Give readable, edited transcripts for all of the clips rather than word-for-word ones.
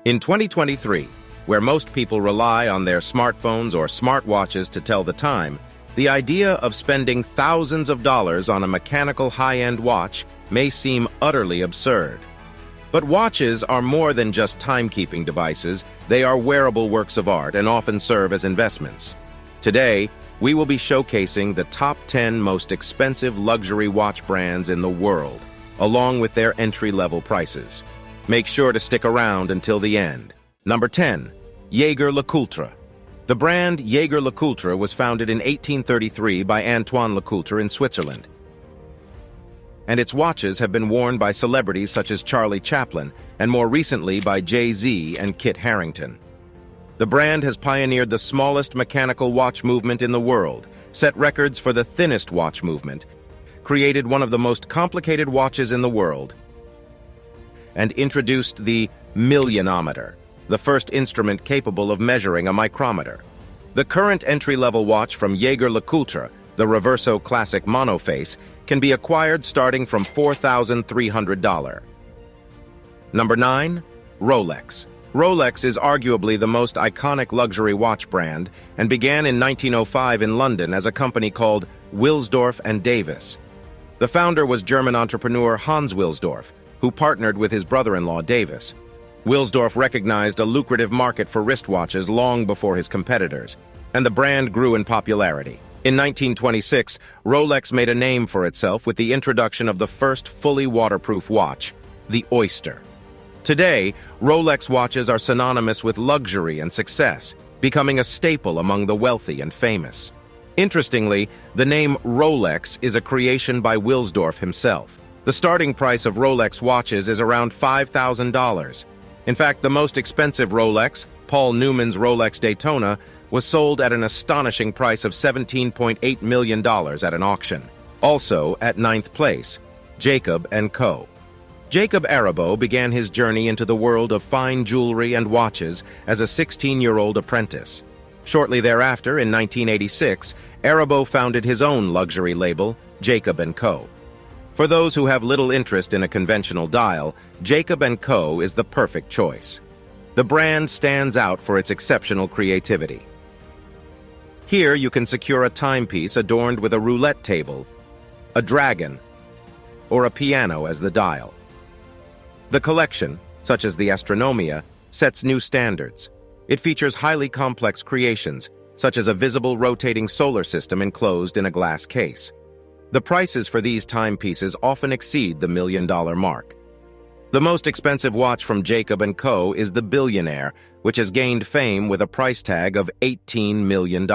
In 2023, where most people rely on their smartphones or smartwatches to tell the time, the idea of spending thousands of dollars on a mechanical high-end watch may seem utterly absurd. But watches are more than just timekeeping devices. They are wearable works of art and often serve as investments. Today, we will be showcasing the top 10 most expensive luxury watch brands in the world, along with their entry-level prices. Make sure to stick around until the end. Number 10. Jaeger-LeCoultre. The brand Jaeger-LeCoultre was founded in 1833 by Antoine Lecoultre in Switzerland, and its watches have been worn by celebrities such as Charlie Chaplin and more recently by Jay-Z and Kit Harington. The brand has pioneered the smallest mechanical watch movement in the world, set records for the thinnest watch movement, created one of the most complicated watches in the world, and introduced the millionometer, the first instrument capable of measuring a micrometer. The current entry-level watch from Jaeger-LeCoultre, the Reverso Classic Monoface, can be acquired starting from $4,300. Number 9. Rolex. Rolex is arguably the most iconic luxury watch brand and began in 1905 in London as a company called Wilsdorf and Davis. The founder was German entrepreneur Hans Wilsdorf, who partnered with his brother-in-law Davis. Wilsdorf recognized a lucrative market for wristwatches long before his competitors, and the brand grew in popularity. In 1926, Rolex made a name for itself with the introduction of the first fully waterproof watch, the Oyster. Today, Rolex watches are synonymous with luxury and success, becoming a staple among the wealthy and famous. Interestingly, the name Rolex is a creation by Wilsdorf himself. The starting price of Rolex watches is around $5,000. In fact, the most expensive Rolex, Paul Newman's Rolex Daytona, was sold at an astonishing price of $17.8 million at an auction. Also, at 9th place, Jacob & Co. Jacob Arabo began his journey into the world of fine jewelry and watches as a 16-year-old apprentice. Shortly thereafter, in 1986, Arabo founded his own luxury label, Jacob & Co. For those who have little interest in a conventional dial, Jacob & Co. is the perfect choice. The brand stands out for its exceptional creativity. Here you can secure a timepiece adorned with a roulette table, a dragon, or a piano as the dial. The collection, such as the Astronomia, sets new standards. It features highly complex creations, such as a visible rotating solar system enclosed in a glass case. The prices for these timepieces often exceed the $1 million mark. The most expensive watch from Jacob & Co. is the Billionaire, which has gained fame with a price tag of $18 million.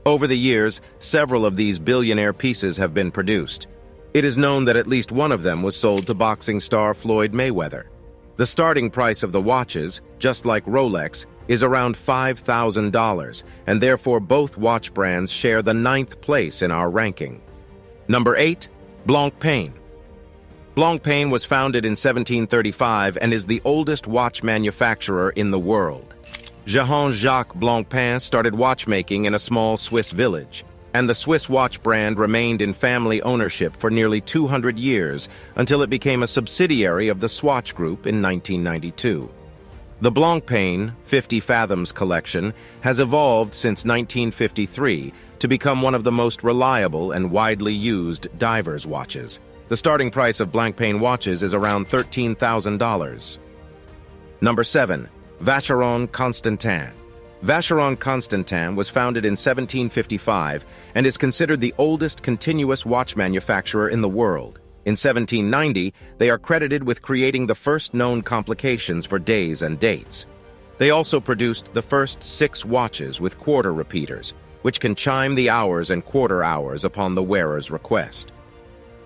Over the years, several of these Billionaire pieces have been produced. It is known that at least one of them was sold to boxing star Floyd Mayweather. The starting price of the watches, just like Rolex, is around $5,000, and therefore both watch brands share the 9th place in our ranking. Number 8. Blancpain. Blancpain was founded in 1735 and is the oldest watch manufacturer in the world. Jean-Jacques Blancpain started watchmaking in a small Swiss village, and the Swiss watch brand remained in family ownership for nearly 200 years until it became a subsidiary of the Swatch Group in 1992. The Blancpain 50 Fathoms collection has evolved since 1953 to become one of the most reliable and widely used divers' watches. The starting price of Blancpain watches is around $13,000. Number 7. Vacheron Constantin. Vacheron Constantin was founded in 1755 and is considered the oldest continuous watch manufacturer in the world. In 1790, they are credited with creating the first known complications for days and dates. They also produced the first 6 watches with quarter repeaters, which can chime the hours and quarter hours upon the wearer's request.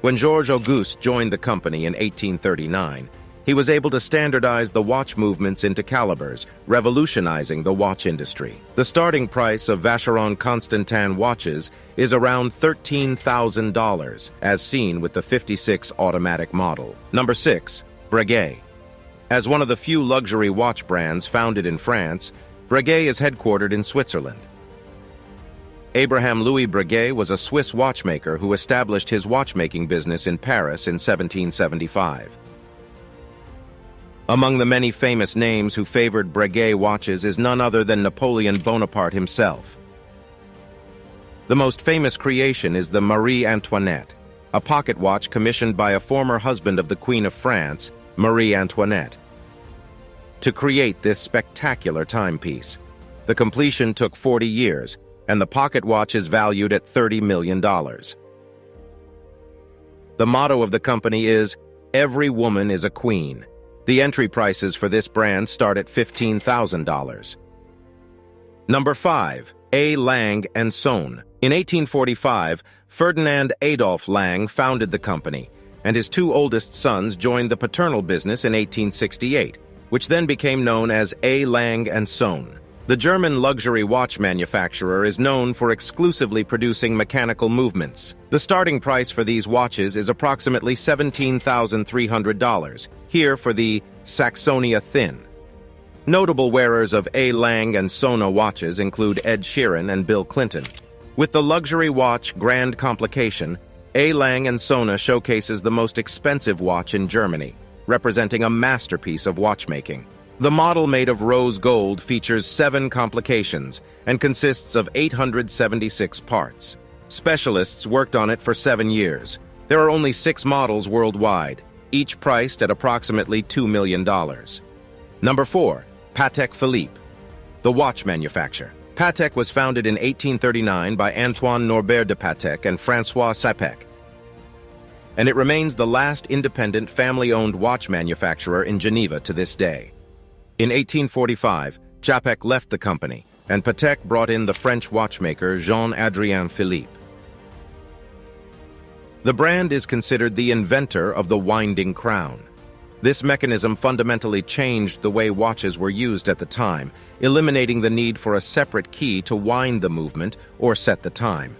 When Georges Auguste joined the company in 1839, he was able to standardize the watch movements into calibers, revolutionizing the watch industry. The starting price of Vacheron Constantin watches is around $13,000, as seen with the 56 automatic model. Number 6. Breguet. As one of the few luxury watch brands founded in France, Breguet is headquartered in Switzerland. Abraham Louis Breguet was a Swiss watchmaker who established his watchmaking business in Paris in 1775. Among the many famous names who favored Breguet watches is none other than Napoleon Bonaparte himself. The most famous creation is the Marie Antoinette, a pocket watch commissioned by a former husband of the Queen of France, Marie Antoinette, to create this spectacular timepiece. The completion took 40 years, and the pocket watch is valued at $30 million. The motto of the company is, "Every woman is a queen." The entry prices for this brand start at $15,000. Number 5. A. Lang & Son. In 1845, Ferdinand Adolf Lang founded the company, and his two oldest sons joined the paternal business in 1868, which then became known as A. Lang & Son. The German luxury watch manufacturer is known for exclusively producing mechanical movements. The starting price for these watches is approximately $17,300, here for the Saxonia Thin. Notable wearers of A. Lang & Son watches include Ed Sheeran and Bill Clinton. With the luxury watch Grand Complication, A. Lang & Son showcases the most expensive watch in Germany, representing a masterpiece of watchmaking. The model made of rose gold features 7 complications and consists of 876 parts. Specialists worked on it for 7 years. There are only 6 models worldwide, each priced at approximately $2 million. Number 4. Patek Philippe, the watch manufacturer. Patek was founded in 1839 by Antoine Norbert de Patek and François Sapec, and it remains the last independent family-owned watch manufacturer in Geneva to this day. In 1845, Japek left the company, and Patek brought in the French watchmaker Jean-Adrien Philippe. The brand is considered the inventor of the winding crown. This mechanism fundamentally changed the way watches were used at the time, eliminating the need for a separate key to wind the movement or set the time.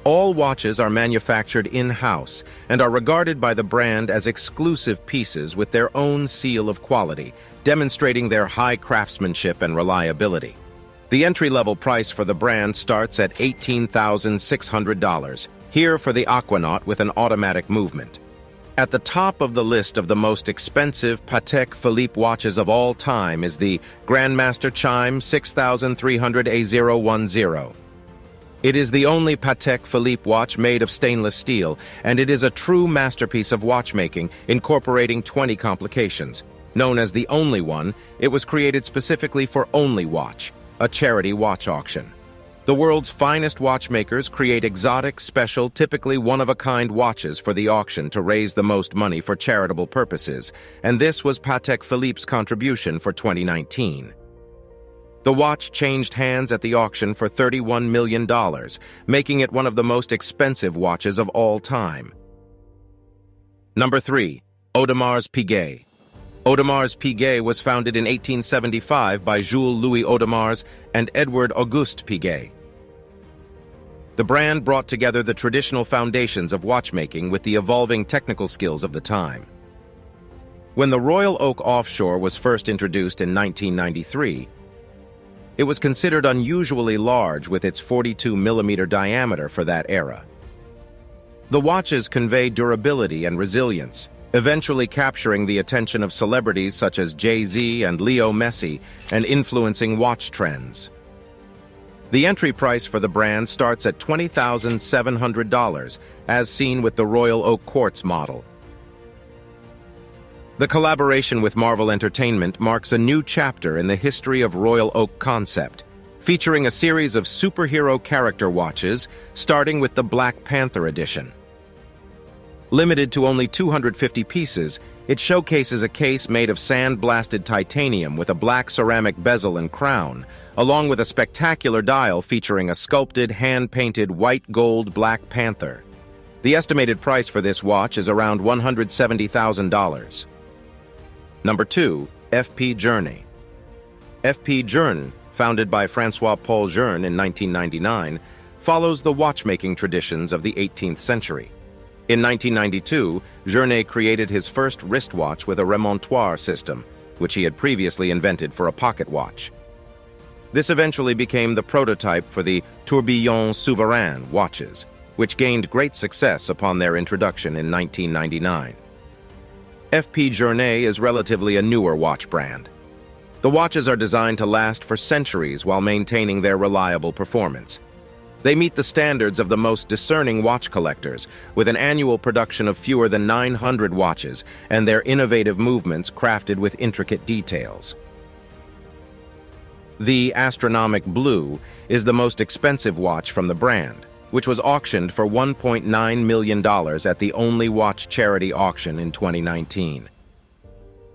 All watches are manufactured in-house and are regarded by the brand as exclusive pieces with their own seal of quality, demonstrating their high craftsmanship and reliability. The entry-level price for the brand starts at $18,600, here for the Aquanaut with an automatic movement. At the top of the list of the most expensive Patek Philippe watches of all time is the Grandmaster Chime 6300 A010. It is the only Patek Philippe watch made of stainless steel, and it is a true masterpiece of watchmaking, incorporating 20 complications. Known as the Only One, it was created specifically for Only Watch, a charity watch auction. The world's finest watchmakers create exotic, special, typically one-of-a-kind watches for the auction to raise the most money for charitable purposes, and this was Patek Philippe's contribution for 2019. The watch changed hands at the auction for $31 million, making it one of the most expensive watches of all time. Number 3. Audemars Piguet. Audemars Piguet was founded in 1875 by Jules Louis Audemars and Edward Auguste Piguet. The brand brought together the traditional foundations of watchmaking with the evolving technical skills of the time. When the Royal Oak Offshore was first introduced in 1993, it was considered unusually large with its 42mm diameter for that era. The watches convey durability and resilience, eventually capturing the attention of celebrities such as Jay-Z and Leo Messi and influencing watch trends. The entry price for the brand starts at $20,700, as seen with the Royal Oak Quartz model. The collaboration with Marvel Entertainment marks a new chapter in the history of Royal Oak Concept, featuring a series of superhero character watches, starting with the Black Panther edition. Limited to only 250 pieces, it showcases a case made of sand-blasted titanium with a black ceramic bezel and crown, along with a spectacular dial featuring a sculpted, hand-painted white gold Black Panther. The estimated price for this watch is around $170,000. Number 2. F.P. Journe. F.P. Journe, founded by François-Paul Journe in 1999, follows the watchmaking traditions of the 18th century. In 1992, Journe created his first wristwatch with a remontoire system, which he had previously invented for a pocket watch. This eventually became the prototype for the Tourbillon Souverain watches, which gained great success upon their introduction in 1999. FP Journet is relatively a newer watch brand. The watches are designed to last for centuries while maintaining their reliable performance. They meet the standards of the most discerning watch collectors, with an annual production of fewer than 900 watches and their innovative movements crafted with intricate details. The Astronomic Blue is the most expensive watch from the brand, which was auctioned for $1.9 million at the Only Watch charity auction in 2019.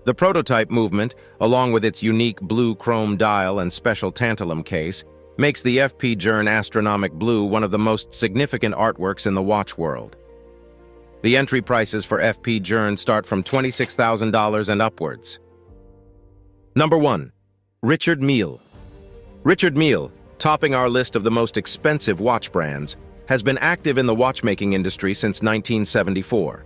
The prototype movement, along with its unique blue chrome dial and special tantalum case, makes the FP Journe Astronomic Blue one of the most significant artworks in the watch world. The entry prices for FP Journe start from $26,000 and upwards. Number 1. Richard Mille. Richard Mille, topping our list of the most expensive watch brands, has been active in the watchmaking industry since 1974.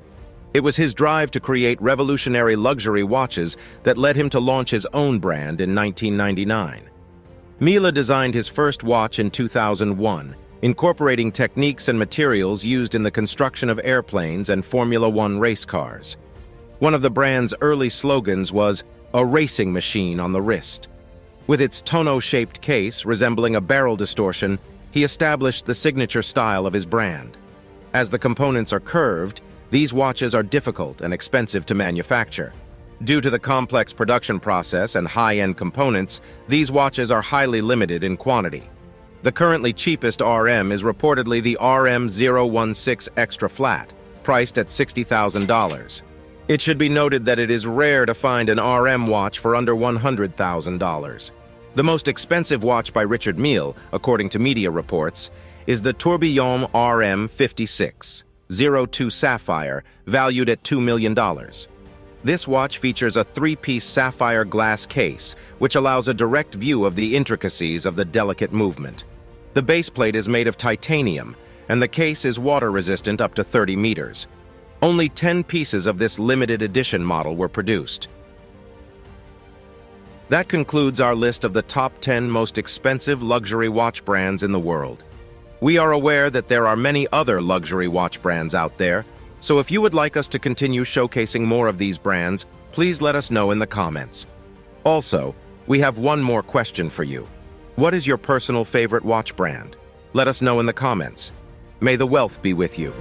It was his drive to create revolutionary luxury watches that led him to launch his own brand in 1999. Mille designed his first watch in 2001, incorporating techniques and materials used in the construction of airplanes and Formula One race cars. One of the brand's early slogans was, "A racing machine on the wrist." With its tonneau-shaped case resembling a barrel distortion, he established the signature style of his brand. As the components are curved, these watches are difficult and expensive to manufacture. Due to the complex production process and high-end components, these watches are highly limited in quantity. The currently cheapest RM is reportedly the RM016 Extra Flat, priced at $60,000. It should be noted that it is rare to find an RM watch for under $100,000. The most expensive watch by Richard Mille, according to media reports, is the Tourbillon RM56 02 Sapphire, valued at $2 million. This watch features a three-piece sapphire glass case, which allows a direct view of the intricacies of the delicate movement. The base plate is made of titanium, and the case is water-resistant up to 30 meters. Only 10 pieces of this limited edition model were produced. That concludes our list of the top 10 most expensive luxury watch brands in the world. We are aware that there are many other luxury watch brands out there, so if you would like us to continue showcasing more of these brands, please let us know in the comments. Also, we have one more question for you. What is your personal favorite watch brand? Let us know in the comments. May the wealth be with you.